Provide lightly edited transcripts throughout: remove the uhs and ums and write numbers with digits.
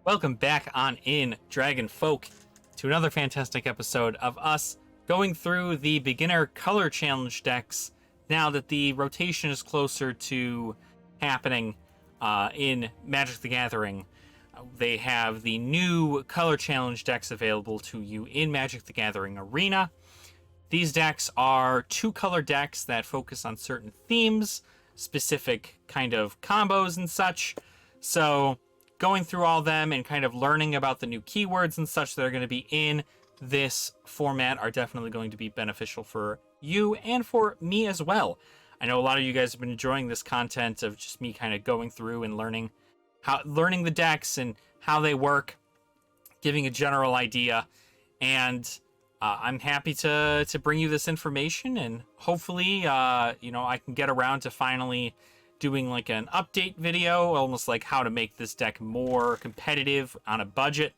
Welcome back on in Dragon Folk to another fantastic episode of us going through the beginner color challenge decks now that the rotation is closer to happening in Magic the Gathering. They have the new color challenge decks available to you in Magic the Gathering Arena. These decks are two-color decks that focus on certain themes, specific kind of combos and such. So going through all them and kind of learning about the new keywords and such that are going to be in this format are definitely going to be beneficial for you and for me as well. I know a lot of you guys have been enjoying this content of just me kind of going through and learning the decks and how they work, giving a general idea, and I'm happy to bring you this information, and hopefully I can get around to finally doing like an update video, almost like how to make this deck more competitive on a budget.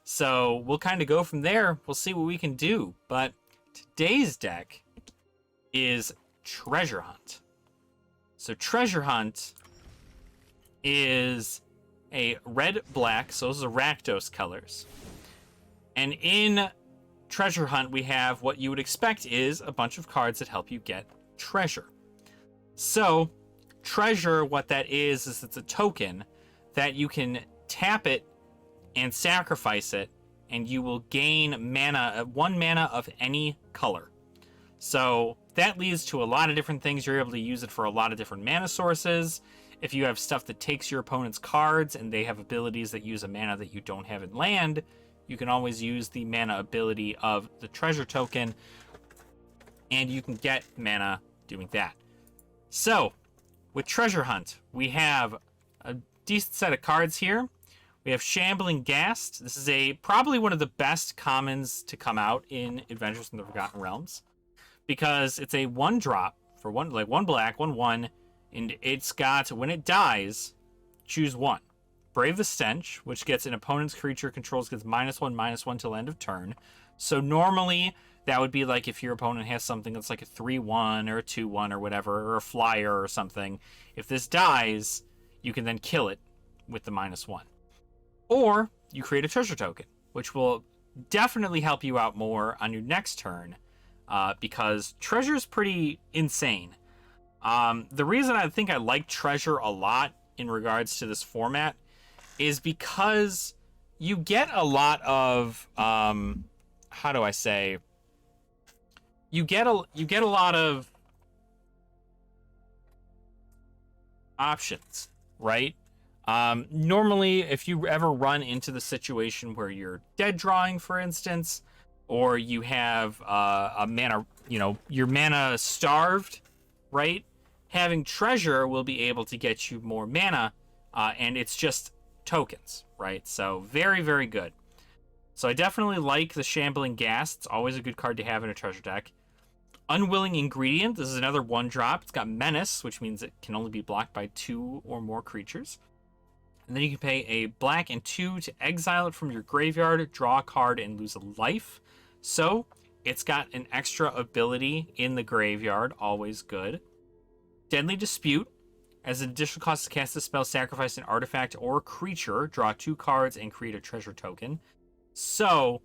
So we'll kind of go from there. We'll see what we can do. But today's deck is Treasure Hunt. So Treasure Hunt is a red-black, so those are Rakdos colors. And in Treasure Hunt, we have what you would expect is a bunch of cards that help you get treasure. So treasure, what that is it's a token that you can tap it and sacrifice it, and you will gain mana, 1 mana of any color. So that leads to a lot of different things. You're able to use it for a lot of different mana sources. If you have stuff that takes your opponent's cards and they have abilities that use a mana that you don't have in land, you can always use the mana ability of the treasure token, and you can get mana doing that. So with Treasure Hunt, we have a decent set of cards here. We have Shambling Ghast. This is probably one of the best commons to come out in Adventures in the Forgotten Realms, because it's a 1-drop for one black, 1/1, and it's got, when it dies, choose one. Brave the Stench, which gets an opponent's creature controls gets -1/-1 till end of turn. So normally that would be like if your opponent has something that's like a 3/1 or a 2/1 or whatever, or a flyer or something. If this dies, you can then kill it with the -1. Or you create a treasure token, which will definitely help you out more on your next turn, because treasure is pretty insane. The reason I think I like treasure a lot in regards to this format is because you get a lot of how do I say, you get a lot of options, right? Normally, if you ever run into the situation where you're dead drawing, for instance, or you have a mana, your mana starved, right? Having treasure will be able to get you more mana, and it's just tokens, right? So very, very good. So I definitely like the Shambling Ghast. It's always a good card to have in a treasure deck. Unwilling Ingredient. This is another 1-drop. It's got Menace, which means it can only be blocked by 2 or more creatures. And then you can pay a black and 2 to exile it from your graveyard, draw a card, and lose a life. So it's got an extra ability in the graveyard, always good. Deadly Dispute. As an additional cost to cast this spell, sacrifice an artifact or creature, draw 2 cards, and create a treasure token. So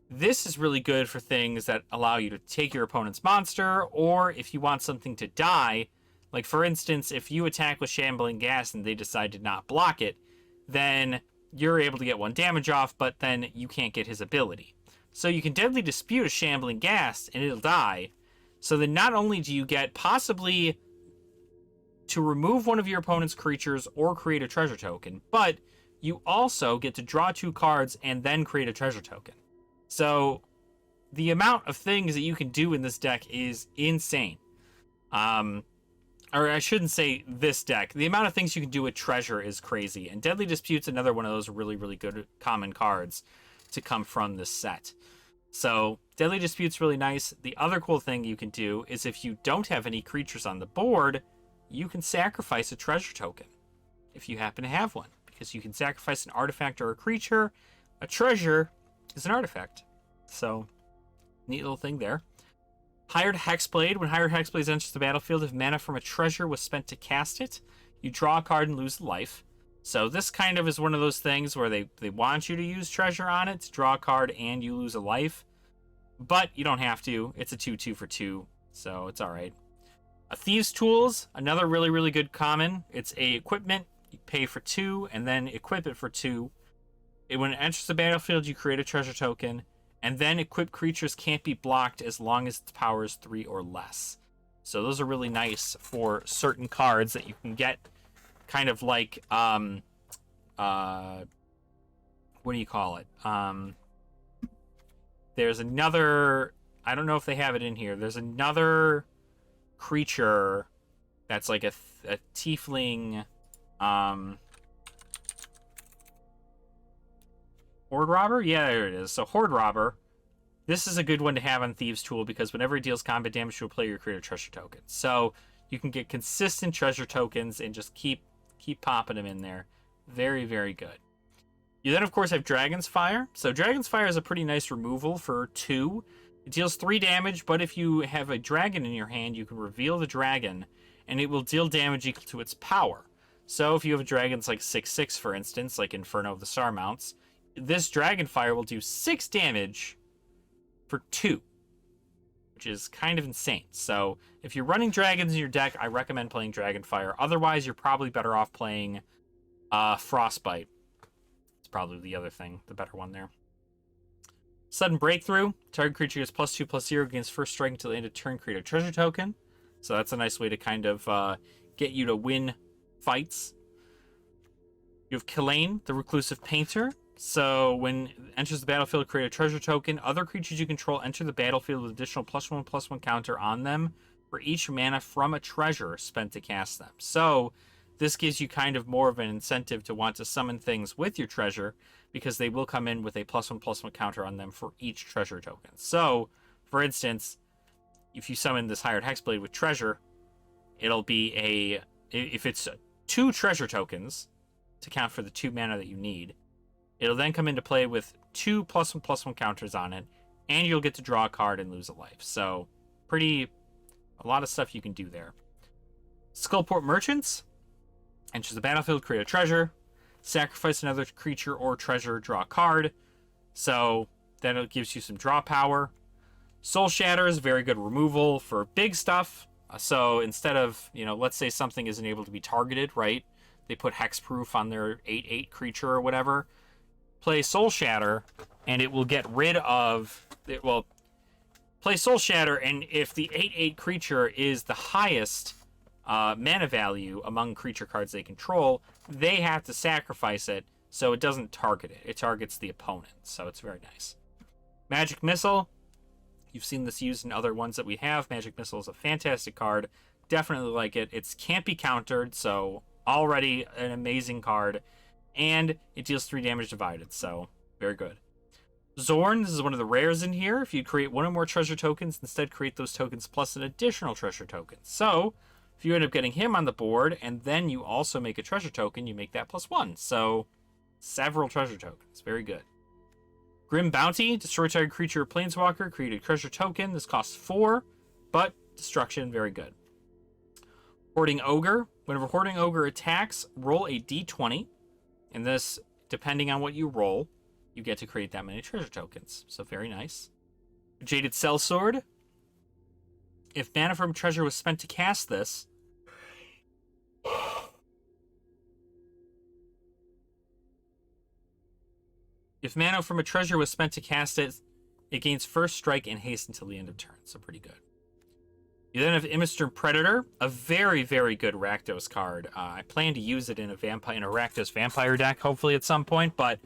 this is really good for things that allow you to take your opponent's monster, or if you want something to die, like for instance, if you attack with Shambling Ghast and they decide to not block it, then you're able to get 1 damage off, but then you can't get his ability. So you can Deadly Dispute a Shambling Ghast and it'll die. So then not only do you get possibly to remove one of your opponent's creatures or create a treasure token, but you also get to draw 2 cards and then create a treasure token. So the amount of things that you can do in this deck is insane. Or I shouldn't say this deck. The amount of things you can do with treasure is crazy. And Deadly Dispute's another one of those really, really good common cards to come from this set. So Deadly Dispute's really nice. The other cool thing you can do is if you don't have any creatures on the board, you can sacrifice a treasure token if you happen to have one. Because you can sacrifice an artifact or a creature. A treasure is an artifact. So, neat little thing there. Hired Hex Blade. When Hired Hex Blade enters the battlefield, if mana from a treasure was spent to cast it, you draw a card and lose a life. So this kind of is one of those things where they want you to use treasure on it to draw a card and you lose a life. But you don't have to. It's a 2/2 for 2, so it's alright. A Thieves' Tools, another really, really good common. It's a equipment. You pay for 2 and then equip it for 2. When it enters the battlefield, you create a treasure token, and then equipped creatures can't be blocked as long as its power is 3 or less. So those are really nice for certain cards that you can get, kind of like what do you call it? There's another, I don't know if they have it in here. There's another creature that's like a tiefling Horde Robber? Yeah, there it is. So Horde Robber. This is a good one to have on Thieves' Tool because whenever it deals combat damage to a player, you create a treasure token. So you can get consistent treasure tokens and just keep popping them in there. Very, very good. You then, of course, have Dragon's Fire. So Dragon's Fire is a pretty nice removal for 2. It deals 3 damage, but if you have a dragon in your hand, you can reveal the dragon, and it will deal damage equal to its power. So if you have a dragon's like 6/6, for instance, like Inferno of the Star Mounts, this Dragon Fire will do 6 damage for 2, which is kind of insane. So if you're running dragons in your deck, I recommend playing Dragon Fire. Otherwise, you're probably better off playing Frostbite. It's probably the other thing, the better one there. Sudden Breakthrough. Target creature gets +2/+0 against first strike until the end of turn. Create a treasure token. So that's a nice way to kind of get you to win fights. You have Kilane, the Reclusive Painter. So when it enters the battlefield, create a treasure token. Other creatures you control enter the battlefield with additional +1/+1 counter on them for each mana from a treasure spent to cast them. So this gives you kind of more of an incentive to want to summon things with your treasure because they will come in with a +1/+1 counter on them for each treasure token. So, for instance, if you summon this Hired Hex Blade with treasure, it'll be if it's 2 treasure tokens to count for the 2 mana that you need, it'll then come into play with 2 +1/+1 counters on it, and you'll get to draw a card and lose a life. So, a lot of stuff you can do there. Skullport Merchants. Enters the battlefield, create a treasure, sacrifice another creature or treasure, draw a card. So, then it gives you some draw power. Soul Shatter is very good removal for big stuff. So, instead of, let's say something isn't able to be targeted, right? They put hexproof on their 8/8 creature or whatever. Play Soul Shatter, and it will get rid of... play Soul Shatter, and if the 8/8 creature is the highest mana value among creature cards they control, they have to sacrifice it, so it doesn't target it. It targets the opponent, so it's very nice. Magic Missile. You've seen this used in other ones that we have. Magic Missile is a fantastic card. Definitely like it. It can't be countered, so already an amazing card. And it deals 3 damage divided, so very good. Zorn, this is one of the rares in here. If you create 1 or more treasure tokens, instead create those tokens plus an additional treasure token. So, if you end up getting him on the board, and then you also make a treasure token, you make that +1. So, several treasure tokens. Very good. Grim Bounty. Destroy target creature or planeswalker. Create a treasure token. This costs 4, but destruction, very good. Hoarding Ogre. Whenever Hoarding Ogre attacks, roll a d20. And this, depending on what you roll, you get to create that many treasure tokens. So, very nice. Jaded Sellsword. If mana from treasure was spent to cast this, if mana from a treasure was spent to cast it, it gains first strike and haste until the end of turn. So pretty good. You then have Imistern Predator, a very, very good Rakdos card. I plan to use it in a Rakdos Vampire deck, hopefully at some point, but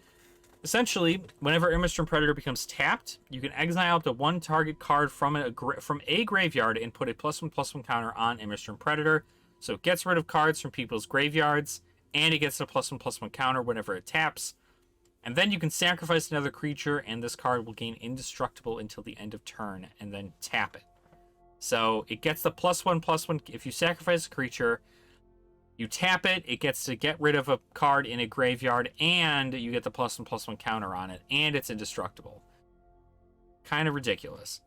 essentially, whenever Imistern Predator becomes tapped, you can exile up to 1 target card from a graveyard and put a +1/+1 counter on Imistern Predator. So it gets rid of cards from people's graveyards, and it gets a +1/+1 counter whenever it taps. And then you can sacrifice another creature, and this card will gain indestructible until the end of turn, and then tap it. So it gets the +1/+1. If you sacrifice a creature, you tap it, it gets to get rid of a card in a graveyard, and you get the +1/+1 counter on it, and it's indestructible. Kind of ridiculous.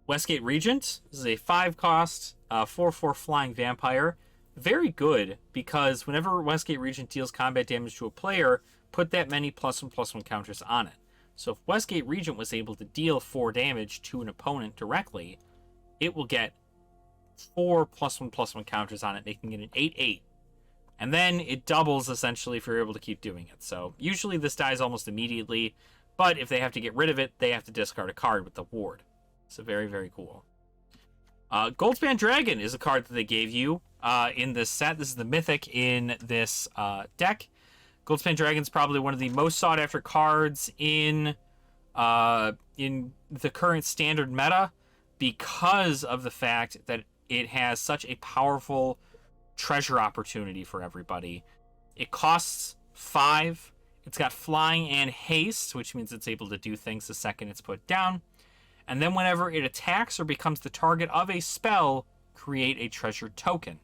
Westgate Regent. This is a 5-cost, 4/4 flying vampire. very good, because whenever Westgate Regent deals combat damage to a player, put that many +1/+1 counters on it. So if Westgate Regent was able to deal 4 damage to an opponent directly, it will get 4 +1/+1 counters on it, making it an 8/8. And then it doubles, essentially, if you're able to keep doing it. So usually this dies almost immediately, but if they have to get rid of it, they have to discard a card with the ward. So very, very cool. Goldspan Dragon is a card that they gave you in this set. This is the Mythic in this deck. Goldspan Dragon's probably one of the most sought-after cards in the current standard meta, because of the fact that it has such a powerful treasure opportunity for everybody. It costs 5. It's got flying and haste, which means it's able to do things the second it's put down. And then whenever it attacks or becomes the target of a spell, create a treasure token.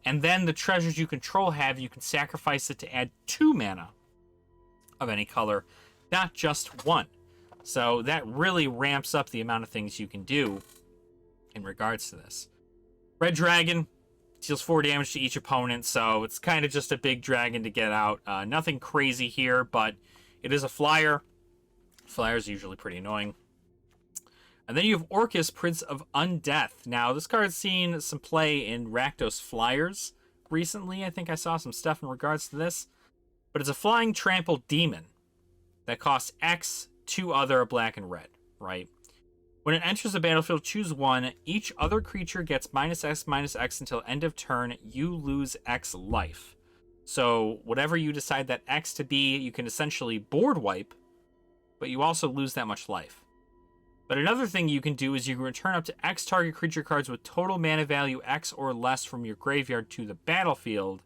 And then the treasures you control you can sacrifice it to add 2 mana of any color, not just 1. So that really ramps up the amount of things you can do in regards to this. Red Dragon deals 4 damage to each opponent, so it's kind of just a big dragon to get out. Nothing crazy here, but it is a flyer. Flyers are usually pretty annoying. And then you have Orcus, Prince of Undeath. Now, this card's seen some play in Rakdos Flyers recently. I think I saw some stuff in regards to this. But it's a flying trample demon that costs X, 2 other, black and red, right? When it enters the battlefield, choose 1. Each other creature gets -X/-X until end of turn. You lose X life. So whatever you decide that X to be, you can essentially board wipe, but you also lose that much life. But another thing you can do is you can return up to X target creature cards with total mana value X or less from your graveyard to the battlefield.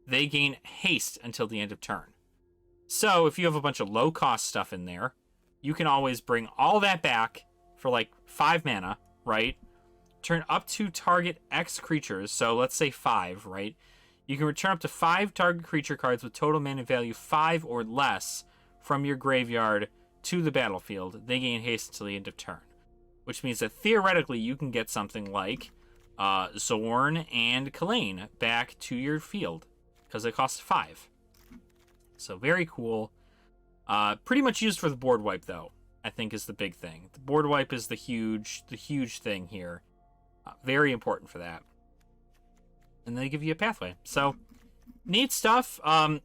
They gain haste until the end of turn. So if you have a bunch of low-cost stuff in there, you can always bring all that back for like 5 mana, right? Turn up to target X creatures, so let's say 5, right? You can return up to 5 target creature cards with total mana value 5 or less from your graveyard to the battlefield. They gain haste until the end of turn, which means that theoretically you can get something like Zorn and Kalane back to your field because it costs 5. So very cool. Pretty much used for the board wipe, though, I think is the big thing. The board wipe is the huge thing here. Very important for that. And they give you a pathway. So neat stuff. I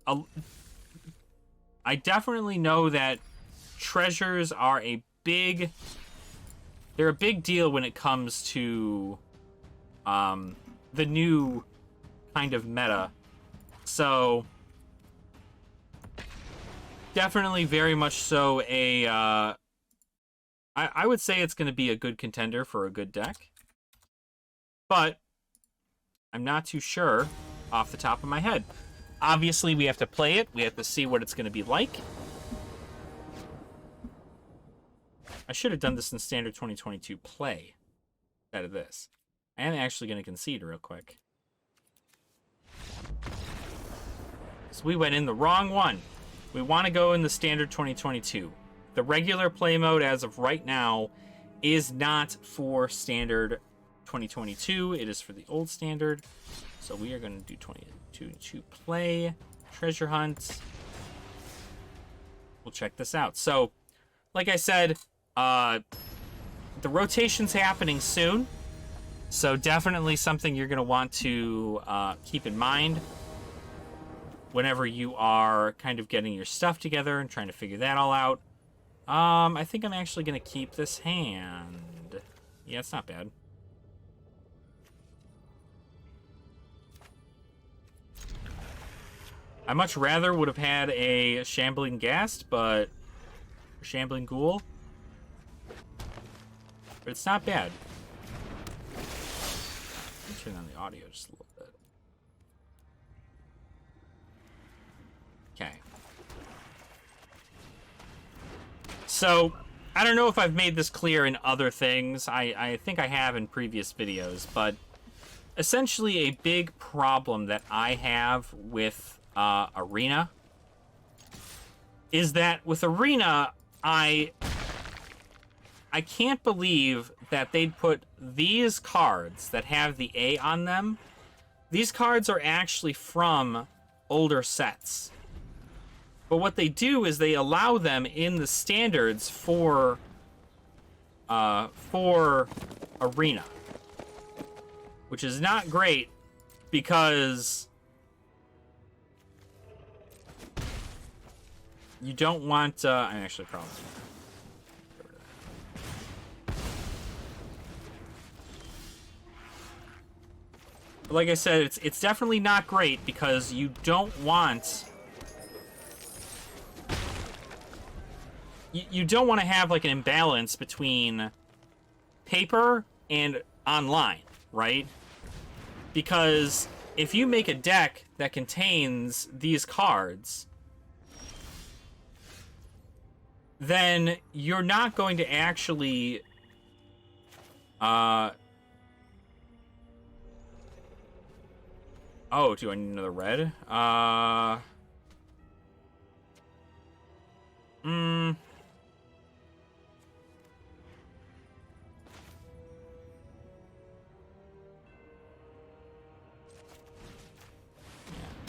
definitely know that treasures are they're a big deal when it comes to the new kind of meta. So definitely very much so I would say it's going to be a good contender for a good deck. But I'm not too sure off the top of my head. Obviously, we have to play it. We have to see what it's going to be like. I should have done this in Standard 2022 play instead of this. I am actually going to concede real quick. So we went in the wrong one. We want to go in the Standard 2022. The regular play mode as of right now is not for Standard 2022. It is for the old Standard. So we are going to do 2022 play, treasure hunt. We'll check this out. So, like I said, the rotation's happening soon. So definitely something you're going to want to keep in mind whenever you are kind of getting your stuff together and trying to figure that all out. I think I'm actually going to keep this hand. Yeah, it's not bad. I much rather would have had a Shambling Ghast, but Shambling Ghoul. But it's not bad. Let me turn on the audio just a little bit. Okay. So, I don't know if I've made this clear in other things. I think I have in previous videos, but essentially a big problem that I have with Arena is that with Arena, I can't believe that they'd put these cards that have the A on them these cards are actually from older sets. But what they do is they allow them in the standards for Arena, which is not great because you don't want. I'm actually probably. Like I said, it's definitely not great because you don't want. You don't want to have like an imbalance between paper and online, right? Because if you make a deck that contains these cards, then you're not going to actually oh, do I need another red? I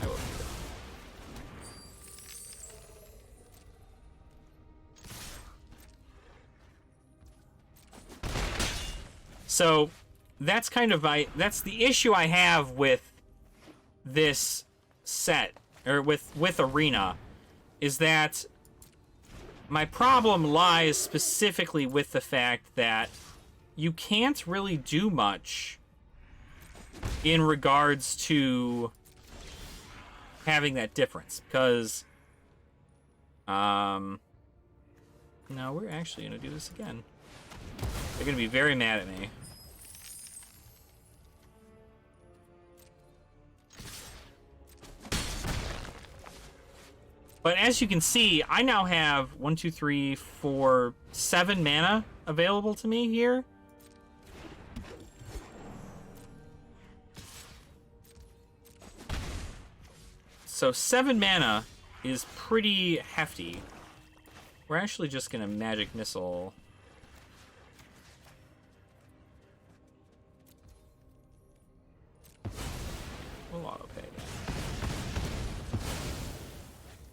will. So that's kind of that's the issue I have with this set, or with Arena, is that my problem lies specifically with the fact that you can't really do much in regards to having that difference, because no, we're actually gonna do this again. They're gonna be very mad at me. But as you can see, I now have 1, 2, 3, 4, 7 mana available to me here. So 7 mana is pretty hefty. We're actually just gonna Magic Missile. We'll auto pay.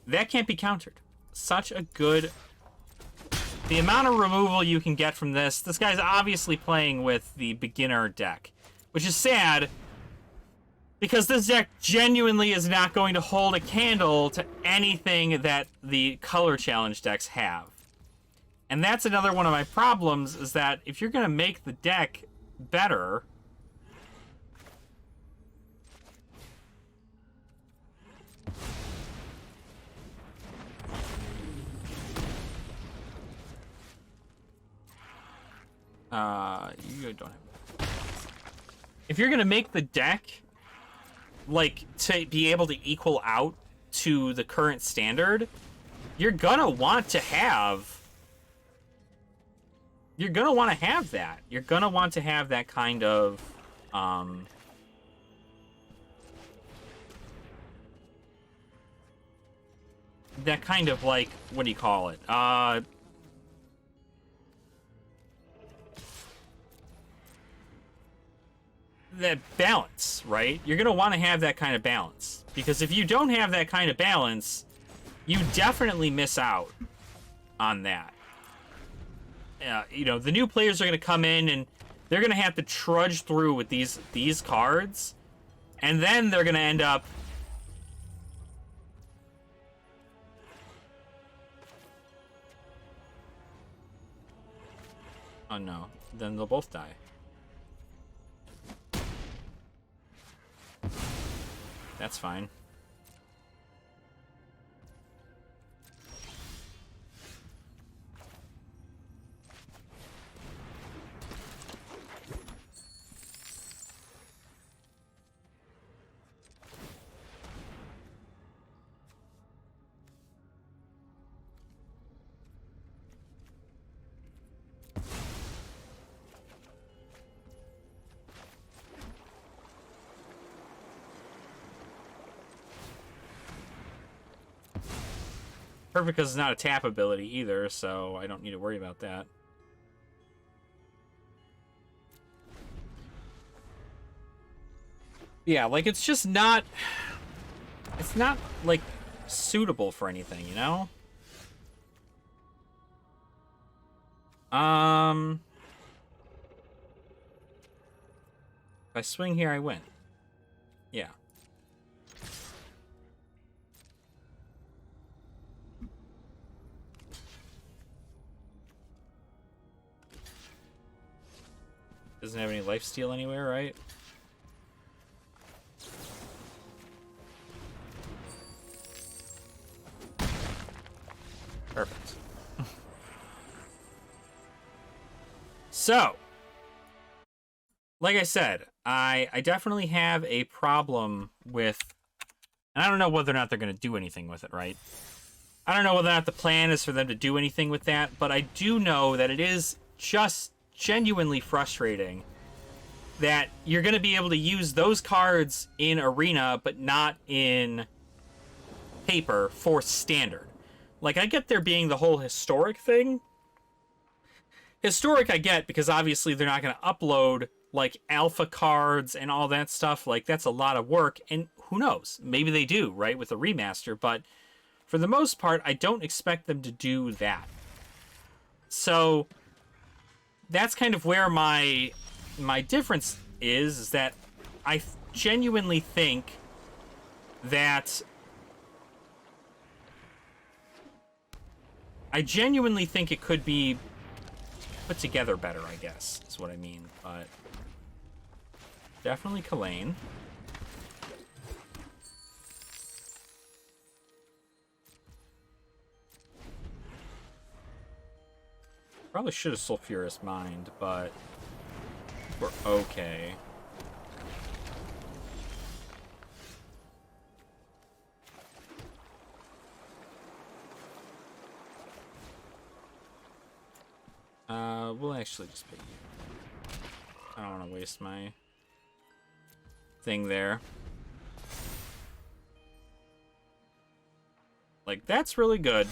That can't be countered. Such a good... The amount of removal you can get from this... This guy's obviously playing with the beginner deck, which is sad, because this deck genuinely is not going to hold a candle to anything that the color challenge decks have. And that's another one of my problems, is that if you're going to make the deck better... you don't have... If you're gonna make the deck, like, to be able to equal out to the current standard, you're gonna want to have... You're gonna want to have that. You're gonna want to have that kind of, that kind of, like, what do you call it? That balance, right? You're going to want to have that kind of balance. Because if you don't have that kind of balance, you definitely miss out on that. You know, the new players are going to come in and they're going to have to trudge through with these cards. And then they're going to end up... Oh no, then they'll both die. That's fine. Perfect, because it's not a tap ability either, so I don't need to worry about that. Yeah, like, it's just not... It's not, like, suitable for anything, you know? If I swing here, I win. Yeah. Doesn't have any lifesteal anywhere, right? Perfect. So, like I said, I definitely have a problem with... And I don't know whether or not they're going to do anything with it, right? I don't know whether or not the plan is for them to do anything with that, but I do know that it is just genuinely frustrating that you're going to be able to use those cards in Arena, but not in Paper for Standard. Like, I get there being the whole historic thing. Historic I get, because obviously they're not going to upload, like, alpha cards and all that stuff. Like, that's a lot of work, and who knows? Maybe they do, right, with a remaster, but for the most part, I don't expect them to do that. So, that's kind of where my difference is that I genuinely think that... it could be put together better, I guess, is what I mean. But definitely Kalane. Probably should have Sulfurous Mind, but we're okay. We'll actually just pay you. I don't want to waste my thing there. Like, that's really good.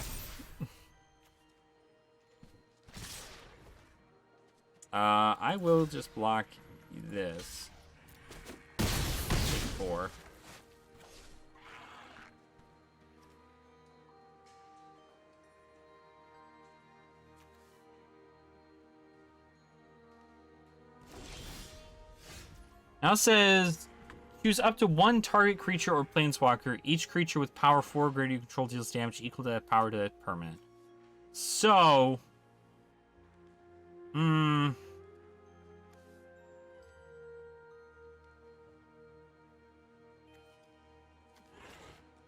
I will just block this. Take 4. Now it says, choose up to one target creature or planeswalker. Each creature with power 4 or greater you control deals damage equal to that power to that permanent. So...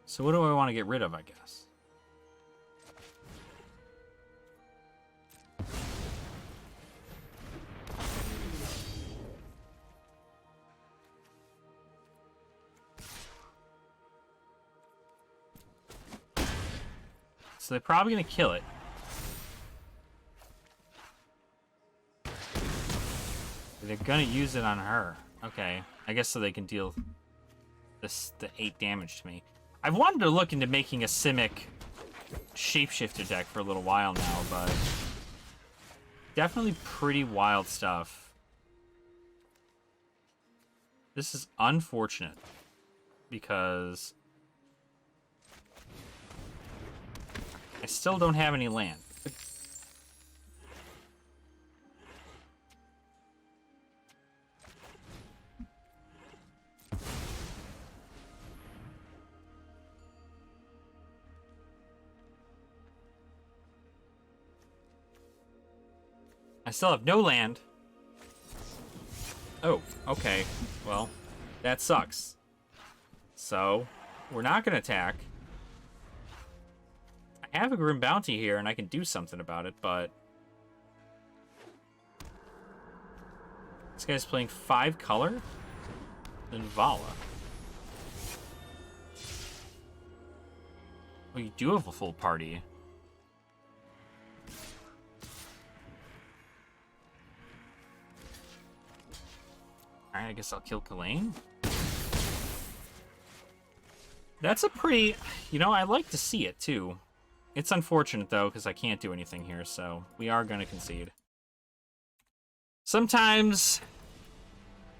So what do I want to get rid of, I guess? So they're probably going to kill it. They're going to use it on her. Okay. I guess so they can deal the 8 damage to me. I've wanted to look into making a Simic shapeshifter deck for a little while now, but definitely pretty wild stuff. This is unfortunate because I still don't have any land. I still have no land. Oh, okay. Well, that sucks. So, we're not going to attack. I have a Grim Bounty here, and I can do something about it, but... This guy's playing 5 color? Then Vala. Oh, you do have a full party. Alright, I guess I'll kill Kalane. That's a pretty... You know, I like to see it, too. It's unfortunate, though, because I can't do anything here, so we are going to concede. Sometimes...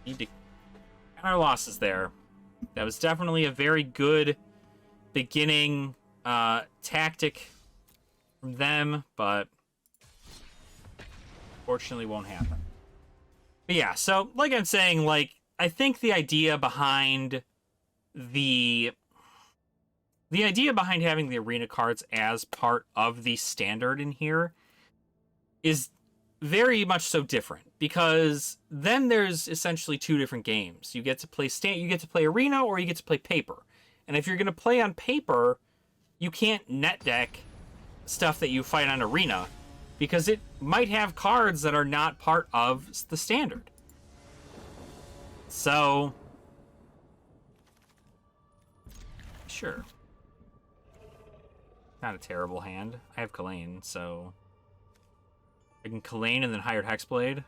Need to... And our losses there. That was definitely a very good beginning tactic from them, but fortunately won't happen. But yeah, so like I'm saying, like, I think the idea behind having the arena cards as part of the standard in here is very much so different, because then there's essentially two different games. You get to play arena, or you get to play paper. And if you're going to play on paper, you can't net deck stuff that you fight on arena, because it might have cards that are not part of the standard. So sure, not a terrible hand. I have Kalane, so I can Kalane and then hired Hex Blade.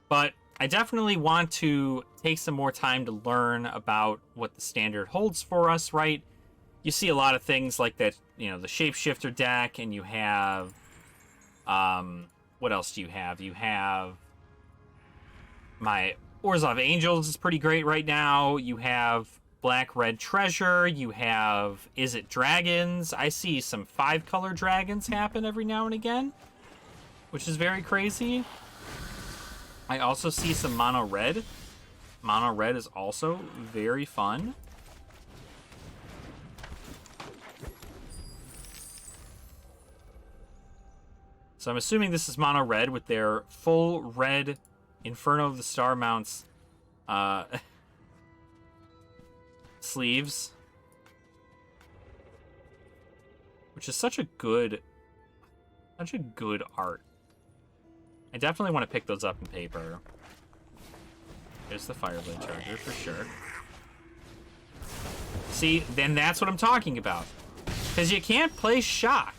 But I definitely want to take some more time to learn about what the standard holds for us, right? You see a lot of things like that, you know, the Shapeshifter deck, and you have, what else do you have? You have my Orzhov Angels is pretty great right now. You have Black-Red Treasure. You have Is It Dragons? I see some 5-color dragons happen every now and again, which is very crazy. I also see some mono red. Mono red is also very fun. So I'm assuming this is mono red with their full red Inferno of the Star Mounts sleeves, which is such a good art. I definitely want to pick those up in paper. There's the Fireblade Charger for sure. See, then that's what I'm talking about. Because you can't play Shock.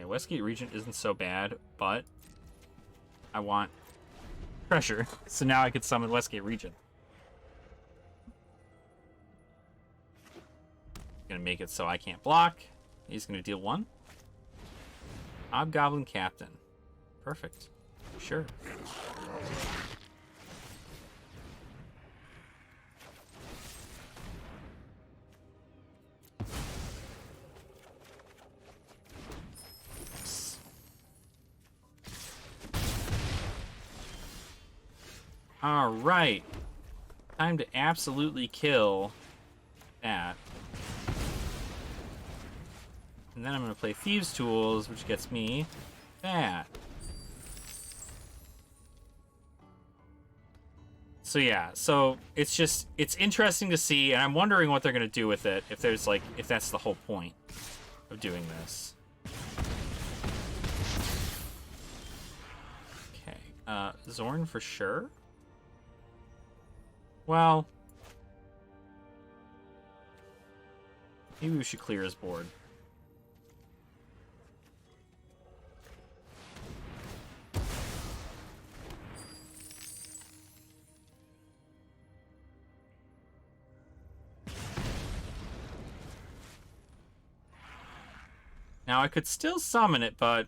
Westgate Regent isn't so bad, but I want pressure, so now I could summon Westgate Regent. Gonna make it so I can't block. He's gonna deal 1. Hobgoblin Captain. Perfect. Sure. All right, time to absolutely kill that. And then I'm going to play Thieves' Tools, which gets me that. So yeah, so it's interesting to see, and I'm wondering what they're going to do with it, if that's the whole point of doing this. Okay, Zorn for sure. Well, maybe we should clear his board. Now I could still summon it, but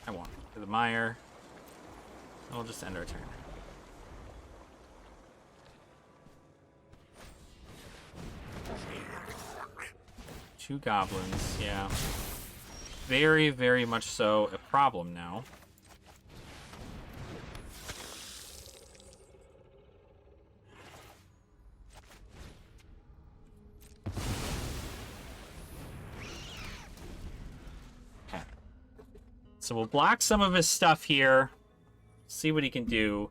I won't. To the mire. We'll just end our turn. Two goblins, yeah. Very, very much so a problem now. Okay. So we'll block some of his stuff here. See what he can do.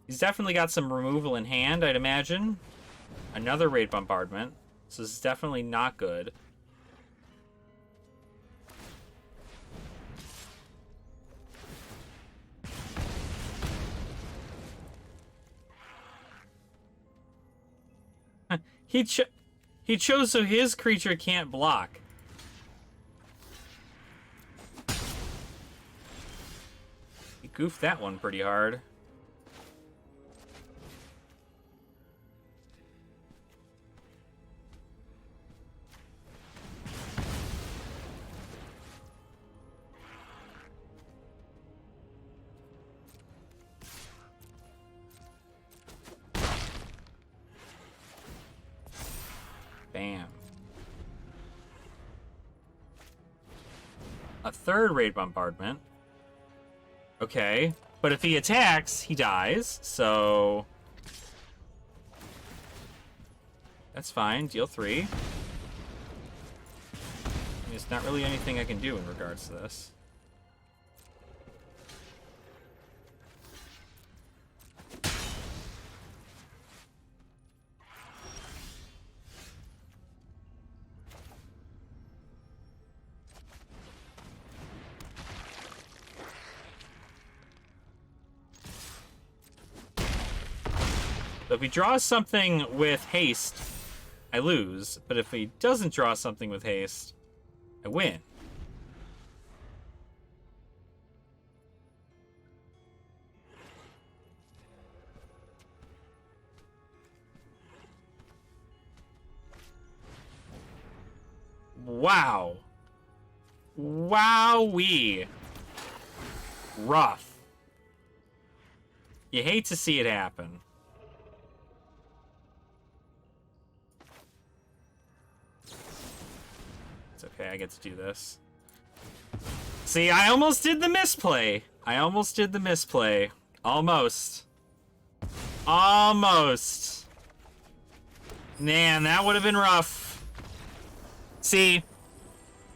He's definitely got some removal in hand, I'd imagine. Another raid bombardment. So this is definitely not good. He he chose so his creature can't block. He goofed that one pretty hard. Bam. A third raid bombardment. Okay. But if he attacks, he dies, so... That's fine. Deal 3. I mean, there's not really anything I can do in regards to this. So if he draws something with haste, I lose. But if he doesn't draw something with haste, I win. Wow. Wowee. Rough. You hate to see it happen. Okay, I get to do this. See, I almost did the misplay. Almost. Almost. Man, that would have been rough. See,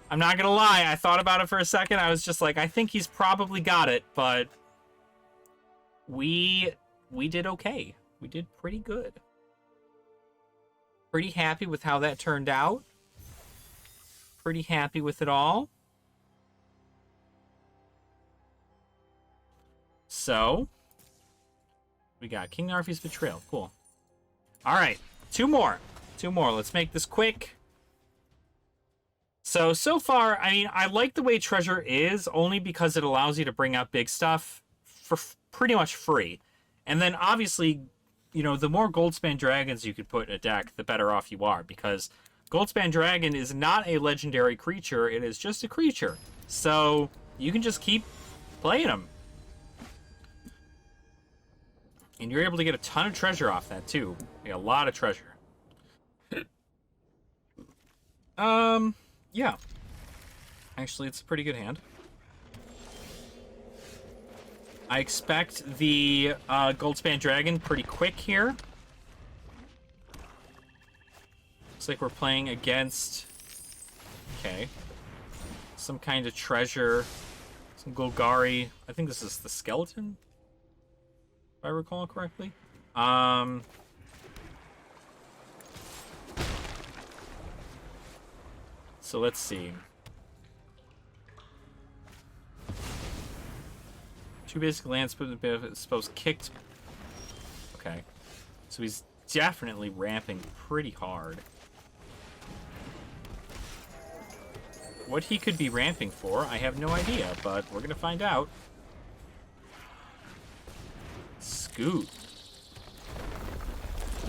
I'm not gonna lie. I thought about it for a second. I was just like, I think he's probably got it, but we did okay. We did pretty good. Pretty happy with how that turned out. Pretty happy with it all. So, we got King Narfi's Betrayal. Cool. All right, two more. Let's make this quick. So far, I mean, I like the way Treasure is, only because it allows you to bring out big stuff for pretty much free. And then, obviously, you know, the more Goldspan Dragons you could put in a deck, the better off you are, because Goldspan Dragon is not a legendary creature, it is just a creature. So, you can just keep playing them. And you're able to get a ton of treasure off that, too. Like, a lot of treasure. Yeah. Actually, it's a pretty good hand. I expect the Goldspan Dragon pretty quick here. Looks like we're playing against... Okay. Some kind of treasure. Some Golgari. I think this is the skeleton, if I recall correctly. So let's see. Two basic lands, suppose kicked. Okay. So he's definitely ramping pretty hard. What he could be ramping for, I have no idea, but we're gonna find out. Scoot.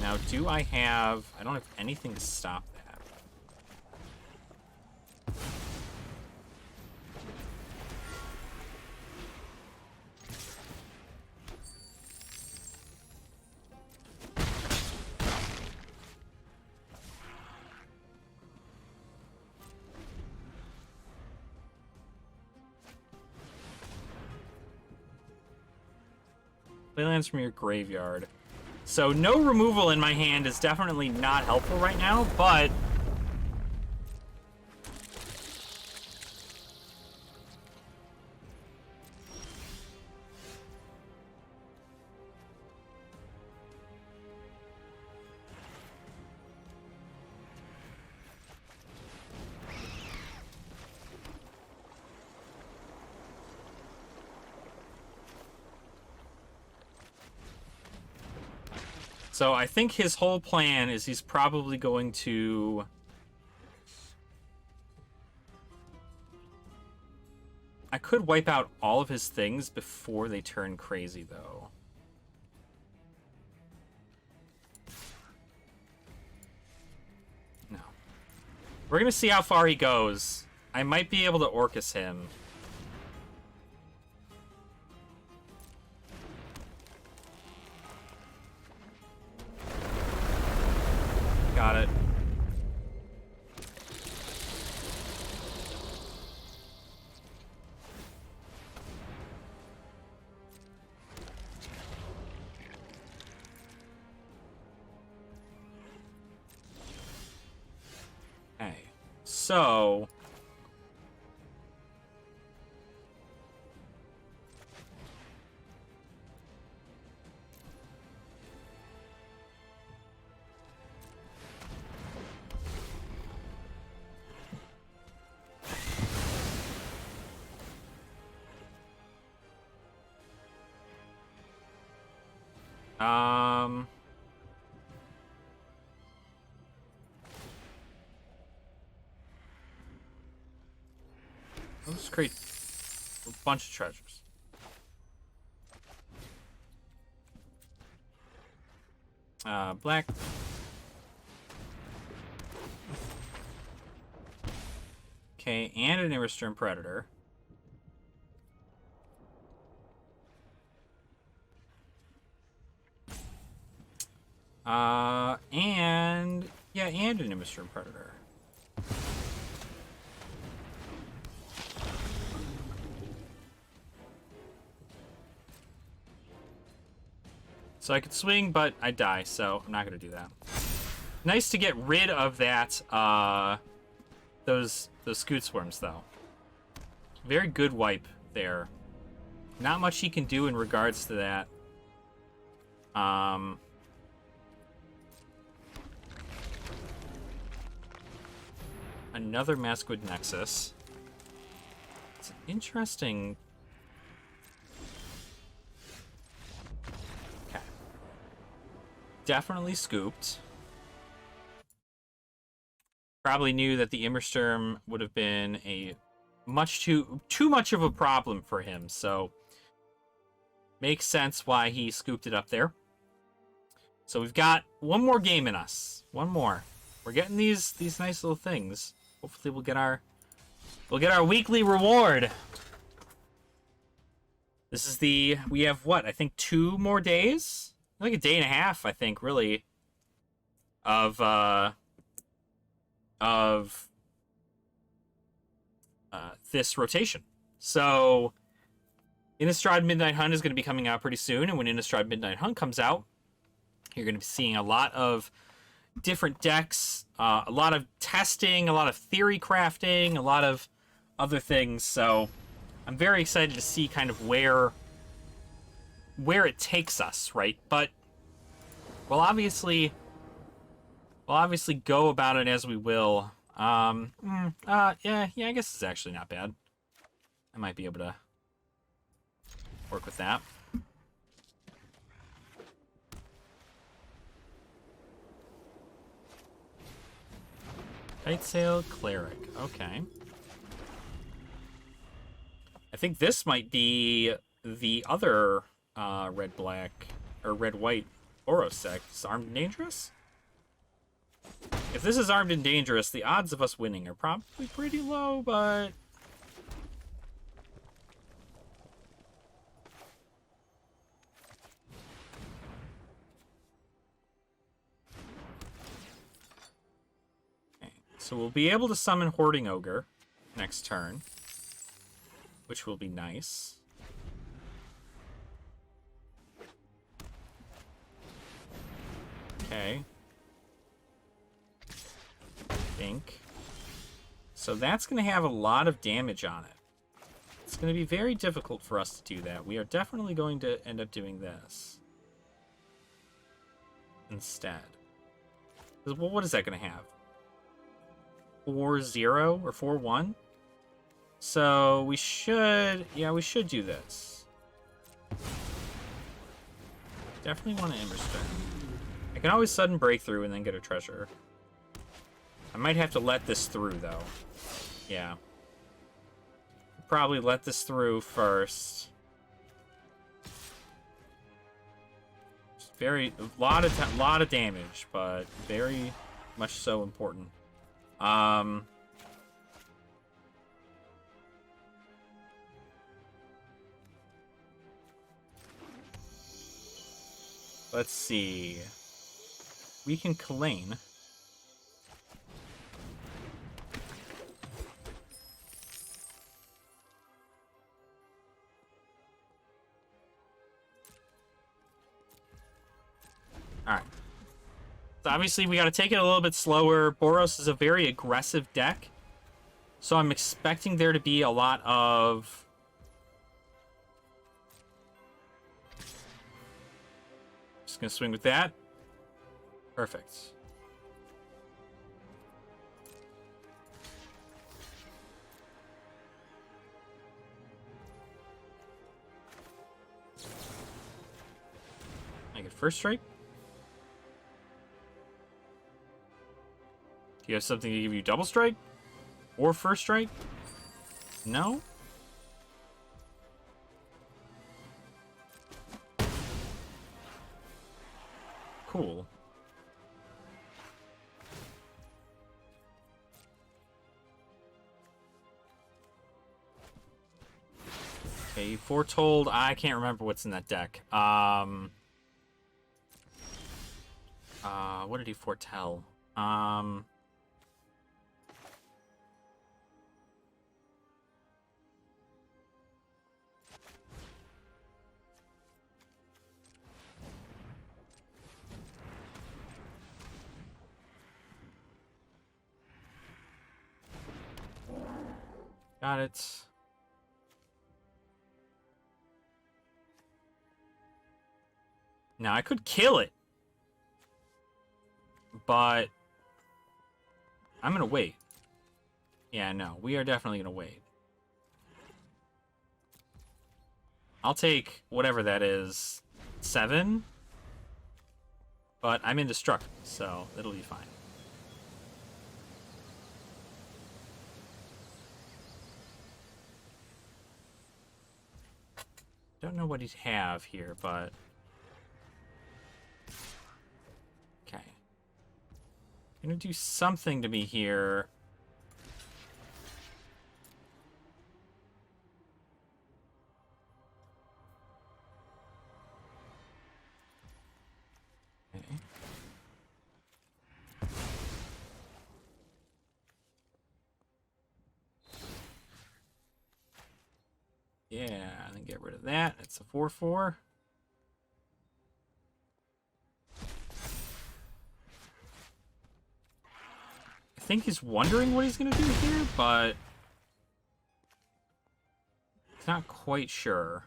Now, do I have... I don't have anything to stop that. Play lands from your graveyard. So no removal in my hand is definitely not helpful right now, but... So I think his whole plan is he's probably going to... I could wipe out all of his things before they turn crazy, though. No. We're going to see how far he goes. I might be able to Orcus him. Got it. Okay. So... Let's create a bunch of treasures. Black. Okay, and an Immerstern Predator. And yeah, and an Immerstern Predator. So I could swing, but I die, so I'm not gonna do that. Nice to get rid of that, those Scoot Swarms, though. Very good wipe there. Not much he can do in regards to that. Another Maskwood Nexus. It's an interesting... Okay. Definitely scooped. Probably knew that the Immersturm would have been a too much of a problem for him, so makes sense why he scooped it up there. So we've got one more game in us. One more. We're getting these nice little things. Hopefully we'll get our weekly reward. This is we have what? I think 2 more days? Like a day and a half, I think, really, of this rotation. So Innistrad Midnight Hunt is going to be coming out pretty soon, and when Innistrad Midnight Hunt comes out, you're going to be seeing a lot of different decks, a lot of testing, a lot of theory crafting, a lot of other things. So I'm very excited to see kind of where it takes us, right? But we'll obviously go about it as we will. Yeah, I guess it's actually not bad. I might be able to work with that. Sightsail Cleric. Okay. I think this might be the other red-black or red-white Oros sect. Is Armed and Dangerous? If this is Armed and Dangerous, the odds of us winning are probably pretty low, but... So we'll be able to summon Hoarding Ogre next turn, which will be nice. Okay. Think. So that's going to have a lot of damage on it. It's going to be very difficult for us to do that. We are definitely going to end up doing this instead. Well, what is that going to have? 4-0 or 4-1. So we should, yeah, we should do this. Definitely want to Immersturm. I can always sudden breakthrough and then get a treasure. I might have to let this through, though. Yeah. Probably let this through first. Very, a lot of damage, but very much so important. Let's see. We can Kalane. Alright. So obviously we gotta take it a little bit slower. Boros is a very aggressive deck. So I'm expecting there to be a lot of... Just gonna swing with that. Perfect. I get first strike. Do you have something to give you double strike? Or first strike? No? Cool. Okay, foretold. I can't remember what's in that deck. What did he foretell? Got it. Now, I could kill it. But I'm going to wait. Yeah, no. We are definitely going to wait. I'll take whatever that is. 7? But I'm indestructible, so it'll be fine. Don't know what he'd have here, but... Okay. Gonna do something to me here. Okay. Yeah, and then get rid of that. It's a 4/4. I think he's wondering what he's going to do here, but he's not quite sure.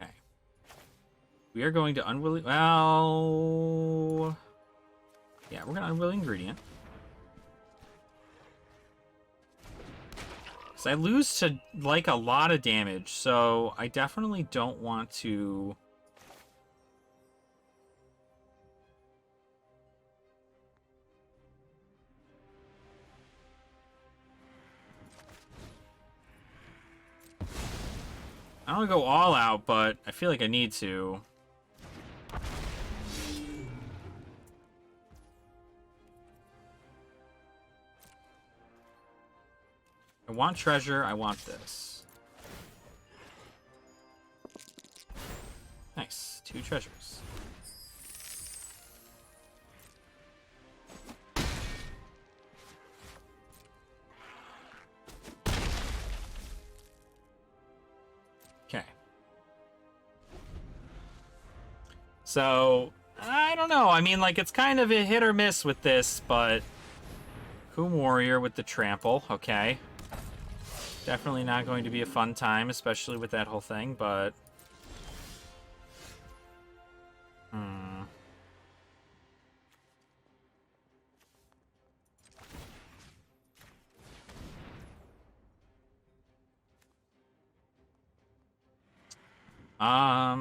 Okay. We are going to unwilling... Well... Yeah, we're going to unwilling ingredient. I lose to, like, a lot of damage, so I definitely don't want to... I don't want to go all out, but I feel like I need to. I want treasure, I want this. Nice, 2 treasures. Okay. So, I don't know. I mean, like, it's kind of a hit or miss with this, but... Coom Warrior with the trample, okay. Definitely not going to be a fun time, especially with that whole thing, but... Well,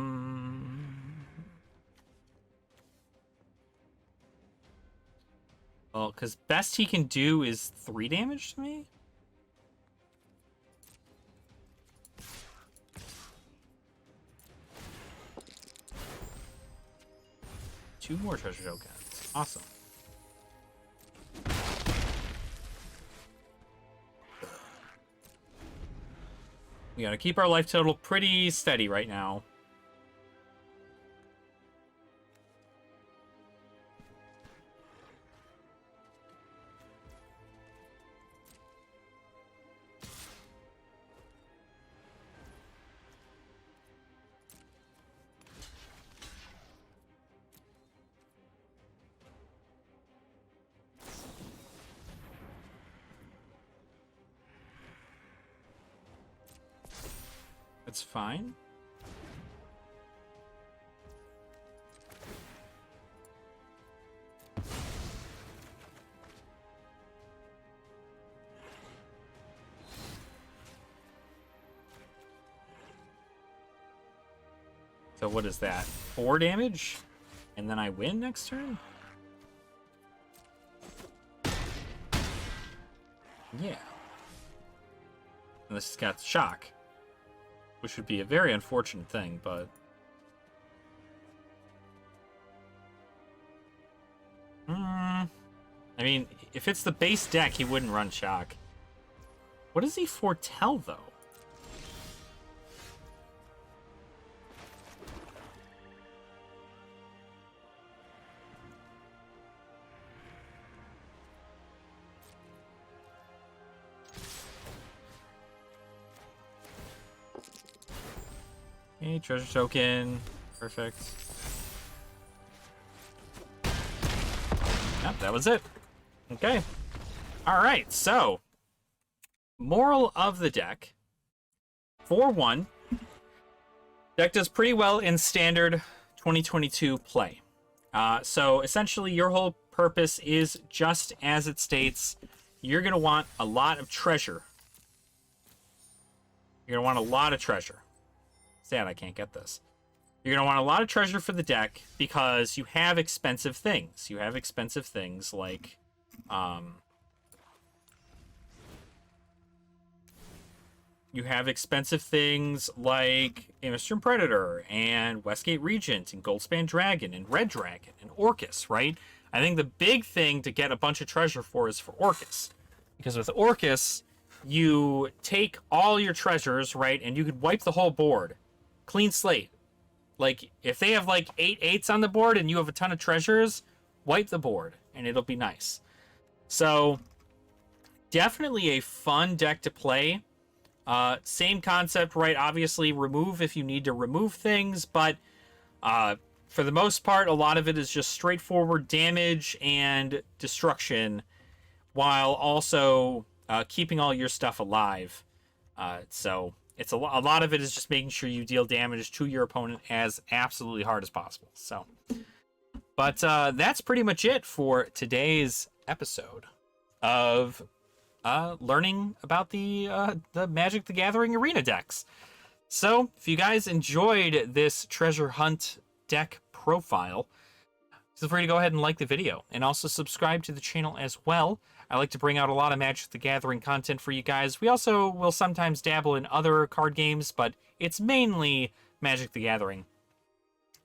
because best he can do is 3 damage to me? Two more treasure tokens. Awesome. We gotta keep our life total pretty steady right now. That's fine. So what is that? 4 damage? And then I win next turn? Yeah. And this has got shock. Which would be a very unfortunate thing, but... I mean, if it's the base deck, he wouldn't run shock. What does he foretell, though? Okay, treasure token. Perfect. Yep, that was it. Okay. Alright, so. Moral of the deck. 4-1. Deck does pretty well in standard 2022 play. So, essentially, your whole purpose is just as it states. You're going to want a lot of treasure. You're going to want a lot of treasure. Sad I can't get this. You're going to want a lot of treasure for the deck because you have expensive things. You have expensive things like Amistrum Predator and Westgate Regent and Goldspan Dragon and Red Dragon and Orcus, right? I think the big thing to get a bunch of treasure for is for Orcus. Because with Orcus, you take all your treasures, right, and you could wipe the whole board. Clean slate. Like, if they have, like, 8 8s on the board and you have a ton of treasures, wipe the board, and it'll be nice. So, definitely a fun deck to play. Same concept, right? Obviously, remove if you need to remove things, but for the most part, a lot of it is just straightforward damage and destruction, while also keeping all your stuff alive. So... a lot of it is just making sure you deal damage to your opponent as absolutely hard as possible. So, but that's pretty much it for today's episode of learning about the Magic the Gathering Arena decks. So, if you guys enjoyed this treasure hunt deck profile, feel free to go ahead and like the video and also subscribe to the channel as well. I like to bring out a lot of Magic the Gathering content for you guys. We also will sometimes dabble in other card games, but it's mainly Magic the Gathering.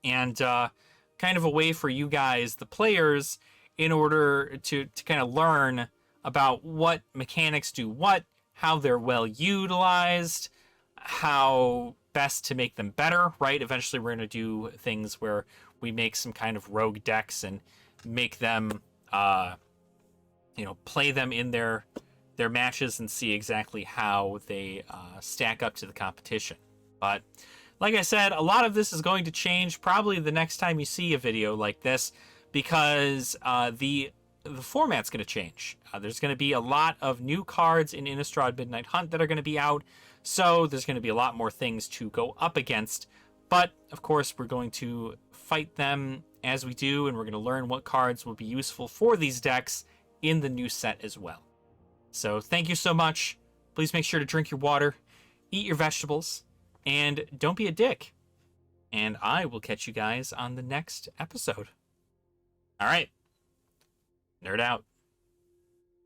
And kind of a way for you guys, the players, in order to kind of learn about what mechanics do what, how they're well utilized, how best to make them better, right? Eventually we're going to do things where we make some kind of rogue decks and make them... play them in their matches and see exactly how they stack up to the competition. But like I said, a lot of this is going to change probably the next time you see a video like this, because the format's going to change. There's going to be a lot of new cards in Innistrad Midnight Hunt that are going to be out, so there's going to be a lot more things to go up against. But of course, we're going to fight them as we do, and we're going to learn what cards will be useful for these decks in the new set as well. So thank you so much. Please make sure to drink your water, eat your vegetables, and don't be a dick. and I will catch you guys on the next episode. All right. Nerd out.